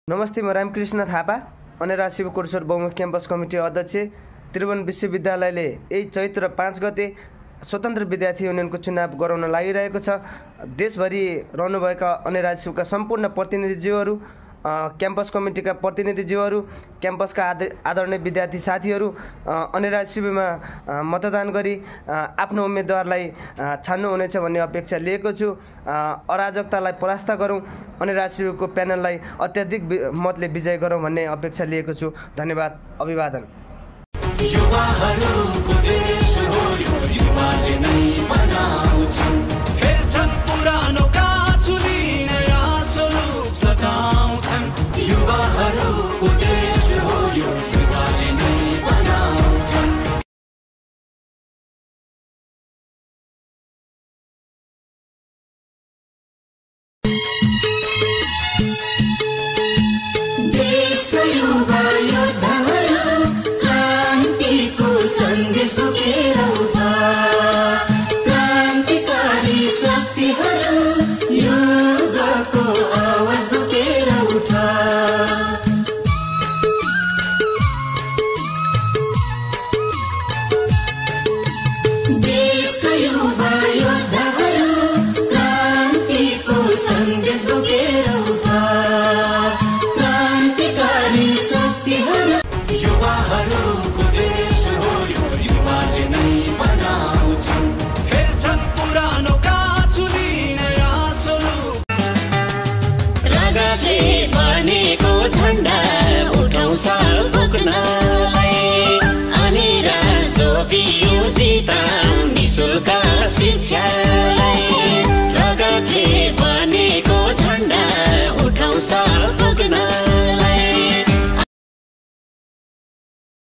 नमस्ते, म रामकृष्ण थापा, अनेरा शिवकोटेश्वर बहुमुखी क्याम्पस कमिटी अध्यक्ष। त्रिभुवन विश्वविद्यालयले यही चैत्र 5 गते स्वतन्त्र विद्यार्थी युनियनको चुनाव गराउन लागिरहेको छ। देशभरि रहनुभएका अनेरा शिवका सम्पूर्ण प्रतिनिधिज्यूहरू, क्याम्पस कमिटीका प्रतिनिधिज्यूहरू, क्याम्पसका आदरणीय विद्यार्थी साथीहरू अनेरा शिवमा मतदान गरी आफ्नो उम्मेदवारलाई छान्नुहुनेछ भन्ने अपेक्षा लिएको छु। अराजकतालाई परास्त गरौँ, अनेरा शिवको प्यानललाई अत्याधिक मतले विजय गरौँ भन्ने अपेक्षा लिएको छु। धन्यवाद, अभिवादन। युवाहरूको देश हो यो, युवाले नै बनाउँछन्, फेर्छन् पुरानो काँचुली, नयाँ स्वरूप सजाउँछन्। युवाहरूको देश हो यो, युवाले नै बनाउँछन्। देशका युवा योद्धाहरू क्रान्तिको सन्देश बोकेर उठा, क्रान्तिकारी शक्तिहरू युगको आवाज बोकेर उठा। देशका युवा योद्धाहरू क्रान्तिको सन्देश बोकेर उठा, क्रान्तिकारी शक्तिहरू। युवाहरूको देश हो यो, युवाले नै बनाउँछन्, फेर्छन् पुरानो काँचुली, नयाँ स्वरूप। रगतले बनेको झण्डा उठाउँ साल बोक्नलाई, अनेरा सोभियो जिता निशुल्क शिक्षालाई। रगतले बनेको झण्डा उठाउँ साल बोक्न